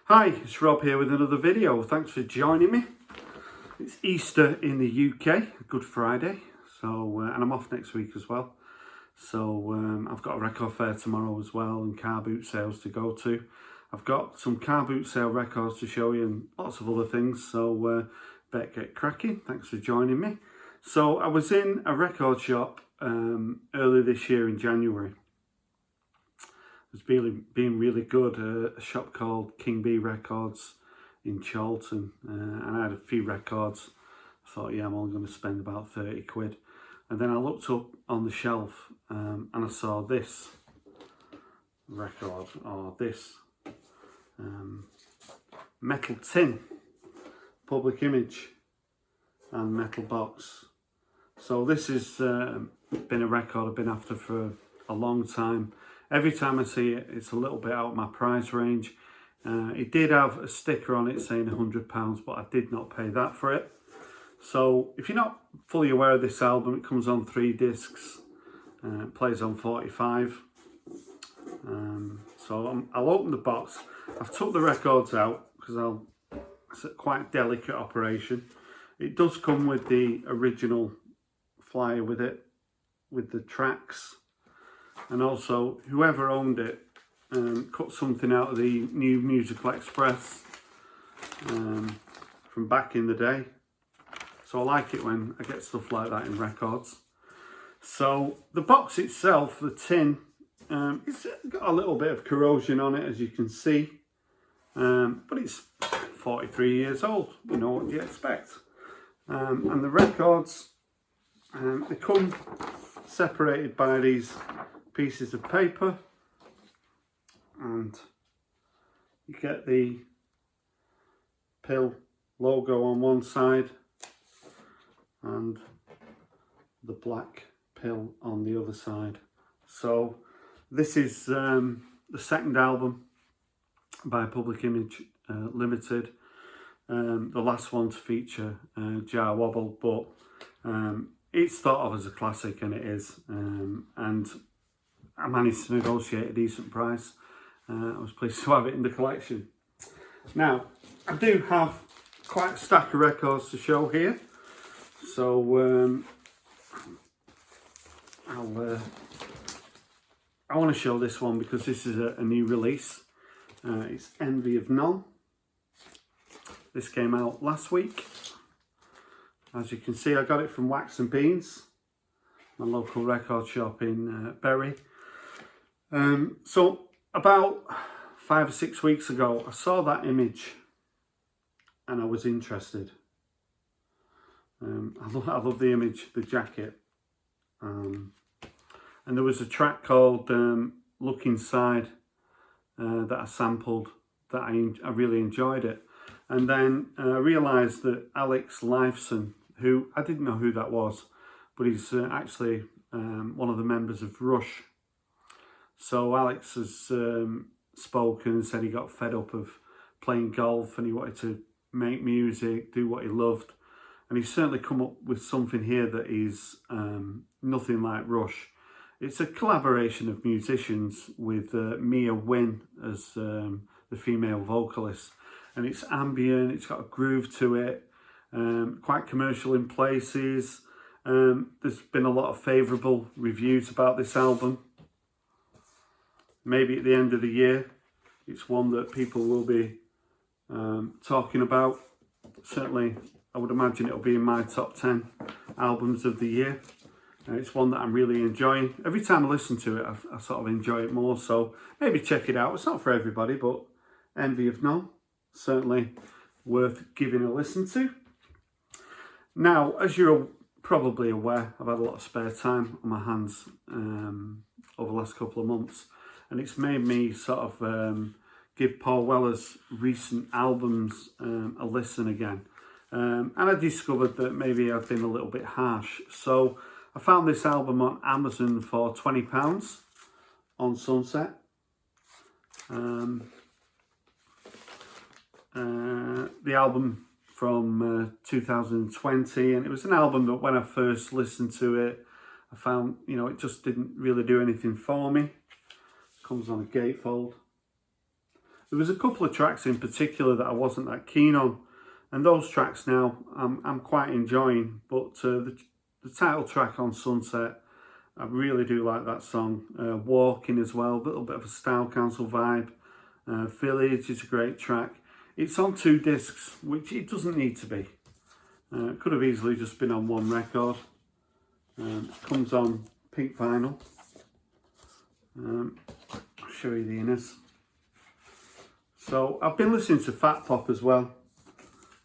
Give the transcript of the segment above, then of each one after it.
Hi, it's Rob here with another video. Thanks for joining me. It's Easter in the UK, Good Friday, so and I'm off next week as well. So I've got a record fair tomorrow as well and car boot sales to go to. I've got some car boot sale records to show you and lots of other things, so better get cracking. Thanks for joining me. So I was in a record shop earlier this year in January. It's been really good, a shop called King B Records in Charlton, and I had a few records. I thought, yeah, I'm only going to spend about 30 quid. And then I looked up on the shelf and I saw this record, or this metal tin, Public Image and metal box. So this has been a record I've been after for a long time. Every time I see it, it's a little bit out of my price range. It did have a sticker on it saying £100, but I did not pay that for it. So if you're not fully aware of this album, it comes on 3 discs, it plays on 45. So I'll open the box. I've took the records out because it's a quite delicate operation. It does come with the original flyer with it, with the tracks. And also, whoever owned it cut something out of the New Musical Express from back in the day. So I like it when I get stuff like that in records. So the box itself, the tin, it's got a little bit of corrosion on it, as you can see. But it's 43 years old, you know what you expect. And the records, they come separated by these pieces of paper, and you get the Pill logo on one side and the black Pill on the other side. So this is the second album by Public Image Limited, the last one to feature Jar Wobble, but it's thought of as a classic, and it is, and I managed to negotiate a decent price. I was pleased to have it in the collection. Now, I do have quite a stack of records to show here. So I want to show this one because this is a new release. It's Envy of None. This came out last week. As you can see, I got it from Wax and Beans, my local record shop in Bury. So about 5 or 6 weeks ago, I saw that image and I was interested. I love the image, the jacket. And there was a track called Look Inside that I sampled, that I really enjoyed it. And then I realised that Alex Lifeson, who I didn't know who that was, but he's actually one of the members of Rush. So Alex has spoken and said he got fed up of playing golf and he wanted to make music, do what he loved. And he's certainly come up with something here that is nothing like Rush. It's a collaboration of musicians with Mia Wynn as the female vocalist. And it's ambient, it's got a groove to it, quite commercial in places. There's been a lot of favourable reviews about this album. Maybe at the end of the year, it's one that people will be talking about. Certainly, I would imagine it'll be in my top 10 albums of the year. It's one that I'm really enjoying. Every time I listen to it, I sort of enjoy it more. So maybe check it out. It's not for everybody, but Envy of None, certainly worth giving a listen to. Now, as you're probably aware, I've had a lot of spare time on my hands over the last couple of months. And it's made me sort of give Paul Weller's recent albums a listen again. And I discovered that maybe I've been a little bit harsh. So I found this album on Amazon for £20 on Sunset. The album from 2020, and it was an album that when I first listened to it, I found, you know, it just didn't really do anything for me. Comes on a gatefold. There was a couple of tracks in particular that I wasn't that keen on, and those tracks now I'm quite enjoying, but the title track on Sunset, I really do like that song. Walking as well, a little bit of a Style Council vibe. Village is a great track. It's on 2 discs, which it doesn't need to be. It could have easily just been on 1 record. It comes on pink vinyl. I'll show you the inners. So I've been listening to Fat Pop as well.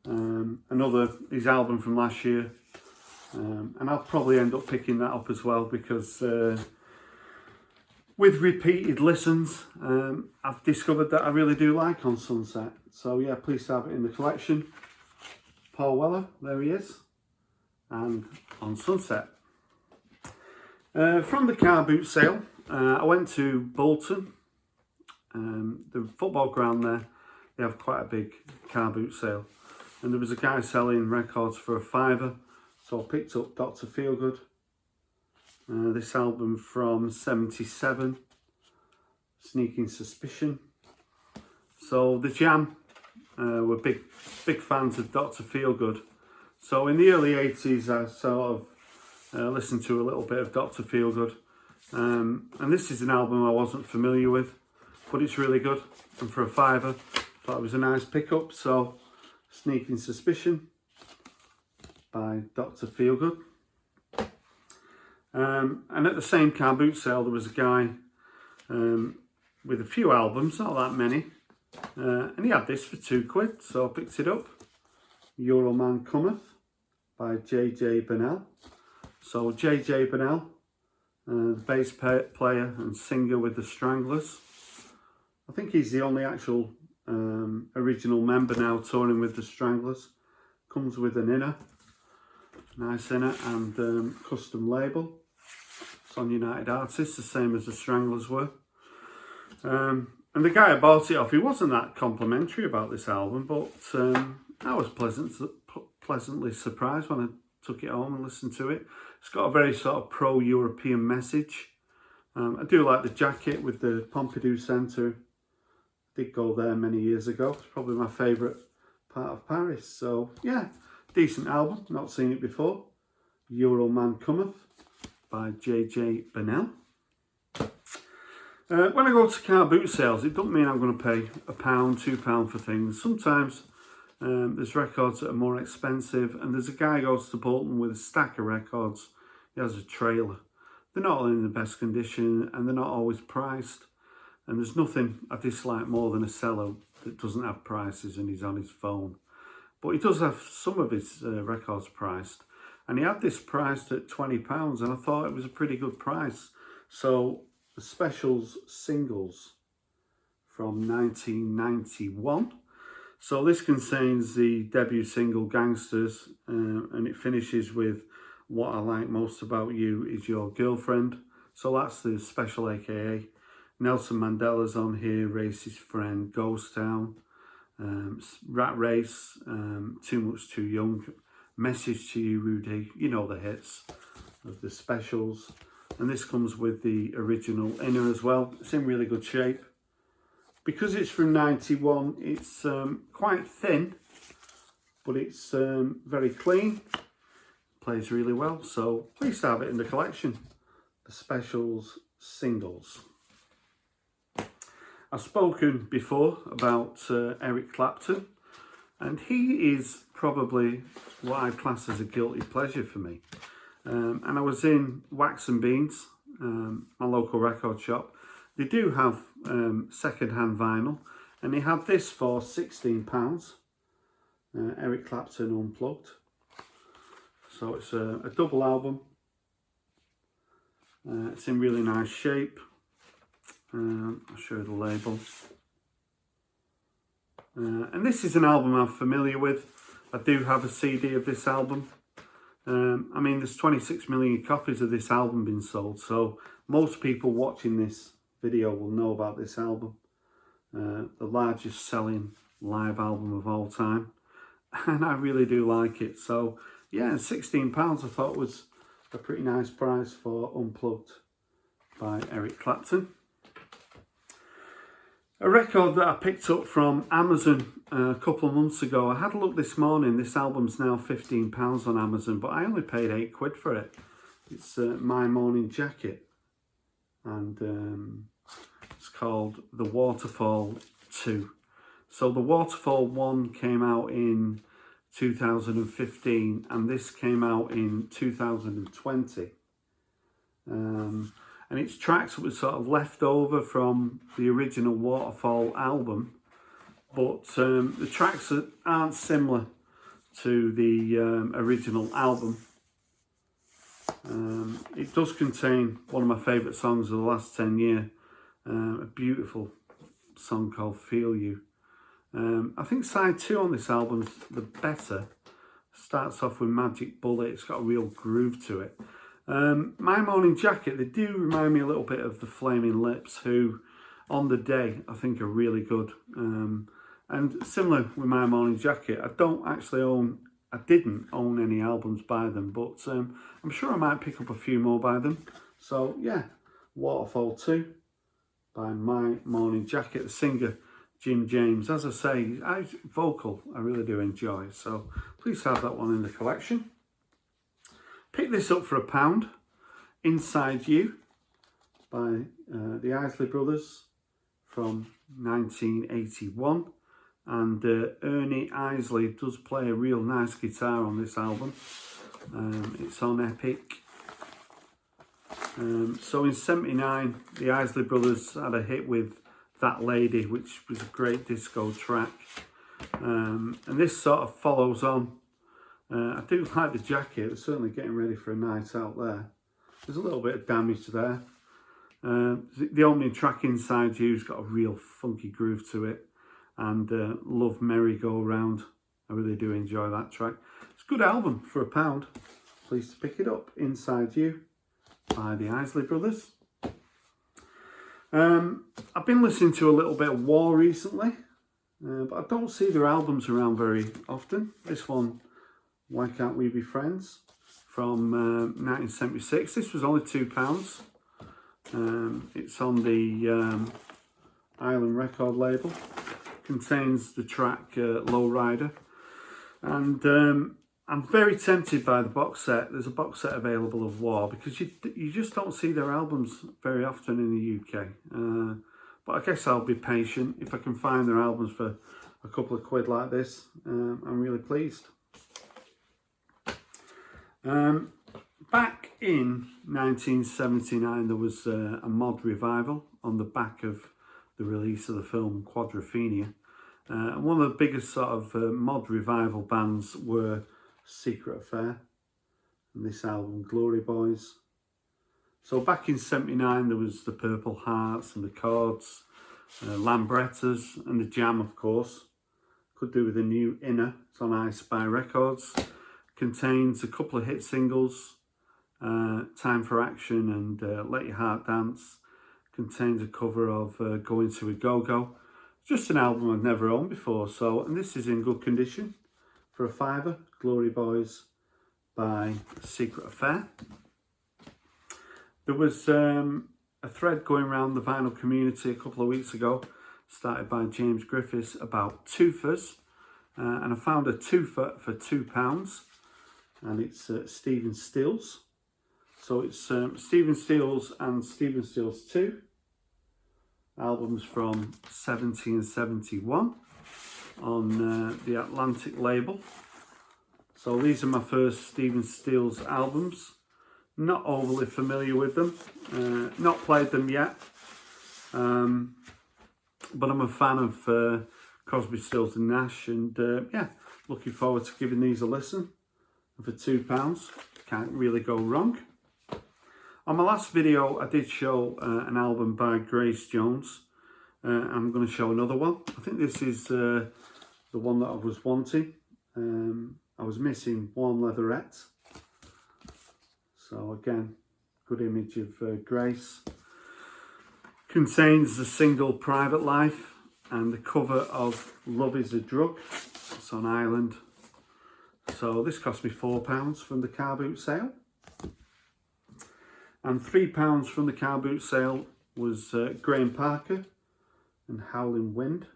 His album from last year. And I'll probably end up picking that up as well, because with repeated listens, I've discovered that I really do like On Sunset. So yeah, pleased to have it in the collection. Paul Weller, there he is, and On Sunset. From the car boot sale, I went to Bolton, the football ground there. They have quite a big car boot sale, and there was a guy selling records for £5, so I picked up Dr. Feelgood. This album from '77, Sneaking Suspicion. So the Jam were big fans of Dr. Feelgood. So in the early 80s, I sort of listened to a little bit of Dr. Feelgood. And this is an album I wasn't familiar with, but it's really good. And for £5, thought it was a nice pickup. So Sneaking Suspicion by Dr. Feelgood. And at the same car boot sale, there was a guy with a few albums, not that many, and he had this for £2, so I picked it up. Euroman Cometh by J.J. Burnell. So J.J. Burnell, the bass player and singer with the Stranglers. I think he's the only actual original member now touring with the Stranglers. Comes with an inner, nice inner, and custom label. It's on United Artists, the same as the Stranglers were. And the guy I bought it off, he wasn't that complimentary about this album, but I was pleasantly surprised when I took it home and listened to it. It's got a very sort of pro-European message. I do like the jacket with the Pompidou Centre. Did go there many years ago. It's probably my favourite part of Paris. So yeah, decent album. Not seen it before. Euroman Cometh by J.J. Burnell. When I go to car boot sales, it doesn't mean I'm going to pay £1, £2 for things. Sometimes there's records that are more expensive, and there's a guy who goes to Bolton with a stack of records. He has a trailer. They're not all in the best condition, and they're not always priced. And there's nothing I dislike more than a seller that doesn't have prices and he's on his phone. But he does have some of his records priced. And he had this priced at £20, and I thought it was a pretty good price. So the Specials singles from 1991. So this contains the debut single Gangsters, and it finishes with What I Like Most About You Is Your Girlfriend. So that's the special, aka Nelson Mandela's on here, Racist Friend, Ghost Town, Rat Race, Too Much Too Young, Message to You Rudy, you know the hits of the Specials. And this comes with the original inner as well. It's in really good shape. Because it's from 91, it's quite thin, but it's very clean. Plays really well, so pleased to have it in the collection. The Specials singles. I've spoken before about Eric Clapton, and he is probably what I'd class as a guilty pleasure for me. And I was in Wax and Beans, my local record shop. They do have second-hand vinyl, and he had this for £16. Eric Clapton Unplugged. So it's a double album. It's in really nice shape. I'll show you the label. And this is an album I'm familiar with. I do have a CD of this album. I mean, there's 26 million copies of this album being sold, so most people watching this video will know about this album. The largest selling live album of all time, and I really do like it. So yeah, £16 I thought was a pretty nice price for Unplugged by Eric Clapton. A record that I picked up from Amazon a couple of months ago. I had a look this morning. This album's now £15 on Amazon, but I only paid £8 for it. It's My Morning Jacket, and it's called The Waterfall 2. So the Waterfall 1 came out in 2015, and this came out in 2020. And it's tracks that were sort of left over from the original Waterfall album, but the tracks aren't similar to the original album. It does contain one of my favourite songs of the last 10 years, a beautiful song called Feel You. I think side 2 on this album's the better. Starts off with Magic Bullet. It's got a real groove to it. My Morning Jacket, they do remind me a little bit of the Flaming Lips, who on the day I think are really good. And similar with My Morning Jacket, I didn't own any albums by them, but I'm sure I might pick up a few more by them. So yeah, Waterfall 2 by My Morning Jacket. The singer Jim James, as I say, vocal I really do enjoy, so please have that one in the collection. Pick this up for £1, Inside You by the Isley Brothers from 1981, and Ernie Isley does play a real nice guitar on this album. It's on Epic. So in '79 the Isley Brothers had a hit with That Lady, which was a great disco track, and this sort of follows on. I do like the jacket. It's certainly getting ready for a night out there. There's a little bit of damage there. The opening track, Inside You's got a real funky groove to it, and Love Merry Go Round. I really do enjoy that track. It's a good album for £1. Please pick it up, Inside You by the Isley Brothers. I've been listening to a little bit of War recently, but I don't see their albums around very often. This one, Why Can't We Be Friends, from 1976. This was only £2. It's on the Island record label. Contains the track Lowrider, and I'm very tempted by the box set. There's a box set available of War, because you just don't see their albums very often in the UK. But I guess I'll be patient. If I can find their albums for a couple of quid like this, I'm really pleased. Back in 1979, there was a mod revival on the back of the release of the film Quadrophenia. And one of the biggest sort of mod revival bands were Secret Affair, and this album, Glory Boys. So back in '79, there was the Purple Hearts and the Chords, Lambrettas and the Jam, of course. Could do with the new Inner. It's on I Spy Records. Contains a couple of hit singles, Time for Action and Let Your Heart Dance. Contains a cover of Going to a Go-Go. Just an album I've never owned before, and this is in good condition for £5. Glory Boys by Secret Affair. There was a thread going around the vinyl community a couple of weeks ago, started by James Griffiths, about twofers, and I found a twofer for £2, and it's Stephen Stills. So it's Stephen Stills and Stephen Stills 2, albums from 70 and 71 on the Atlantic label. So these are my first Stephen Stills albums. Not overly familiar with them, not played them yet, but I'm a fan of Crosby, Stills and Nash, and yeah, looking forward to giving these a listen. For £2, can't really go wrong. On my last video, I did show an album by Grace Jones. I'm going to show another one. I think this is the one that I was wanting. I was missing one leatherette. So again, good image of Grace. Contains the single Private Life and the cover of Love is a Drug. It's on Island. So this cost me £4 from the car boot sale. And £3 from the car boot sale was Graham Parker, and Howling Wind.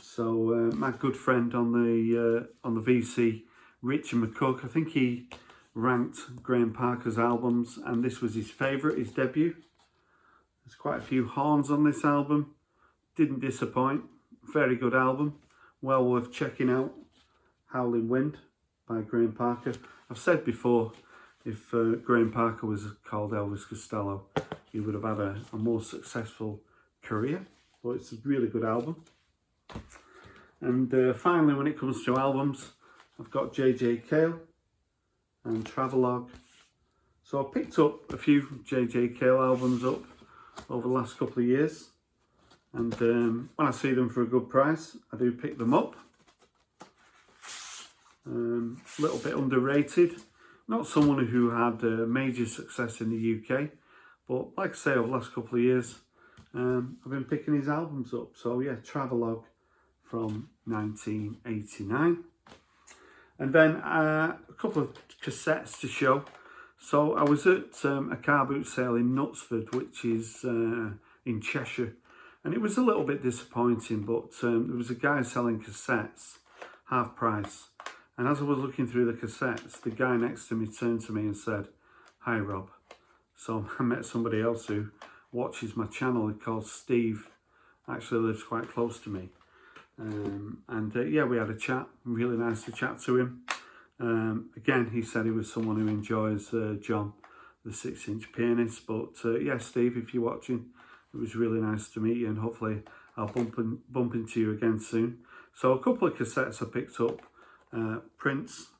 So my good friend on the VC, Richard McCook, I think he ranked Graham Parker's albums, and this was his favourite, his debut. There's quite a few horns on this album. Didn't disappoint. Very good album. Well worth checking out. Howling Wind by Graham Parker. I've said before, if Graham Parker was called Elvis Costello, he would have had a more successful career. But it's a really good album. And finally, when it comes to albums, I've got J.J. Cale and Travelogue. So I picked up a few J.J. Cale albums up over the last couple of years. And when I see them for a good price, I do pick them up. A little bit underrated. Not someone who had major success in the UK, but like I say, over the last couple of years, I've been picking his albums up. So yeah, Travelogue from 1989. And then a couple of cassettes to show. So I was at a car boot sale in Knutsford, which is in Cheshire. And it was a little bit disappointing, but there was a guy selling cassettes, half price. And as I was looking through the cassettes, the guy next to me turned to me and said, "Hi Rob." So I met somebody else who watches my channel, called Steve, actually lives quite close to me. Yeah, we had a chat, really nice to chat to him. Again, he said he was someone who enjoys John, the 6-inch pianist. But yeah, Steve, if you're watching, it was really nice to meet you, and hopefully I'll bump into you again soon. So a couple of cassettes I picked up, Prince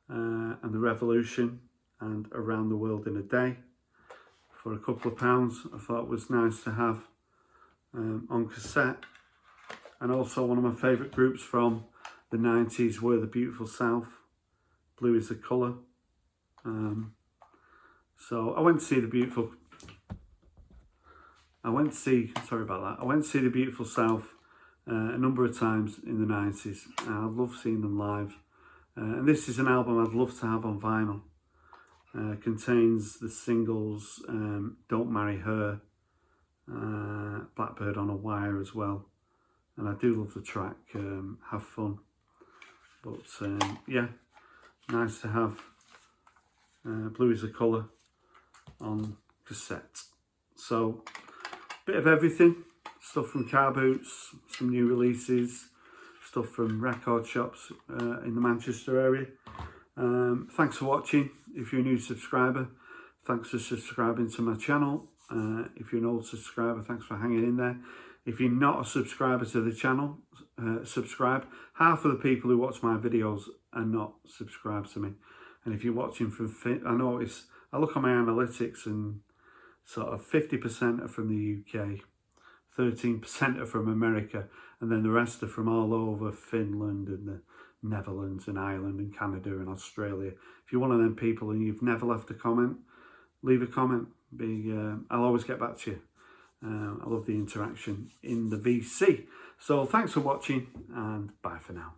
and The Revolution and Around the World in a Day for a couple of pounds. I thought it was nice to have on cassette. And also one of my favourite groups from the 90s were the Beautiful South, Blue is the Colour. So I went to see the Beautiful South a number of times in the 90s. I love seeing them live. And this is an album I'd love to have on vinyl. Contains the singles Don't Marry Her, Blackbird on a Wire as well. And I do love the track Have Fun. But yeah, nice to have Blue is the Colour on cassette. So, bit of everything. Stuff from car boots, some new releases, stuff from record shops in the Manchester area. Thanks for watching. If you're a new subscriber, thanks for subscribing to my channel. If you're an old subscriber, thanks for hanging in there. If you're not a subscriber to the channel, subscribe. Half of the people who watch my videos are not subscribed to me. And if you're watching from, I look at my analytics and sort of 50% are from the UK, 13% are from America, and then the rest are from all over Finland and the Netherlands and Ireland and Canada and Australia. If you're one of them people and you've never left a comment, leave a comment. I'll always get back to you. I love the interaction in the VC. So thanks for watching, and bye for now.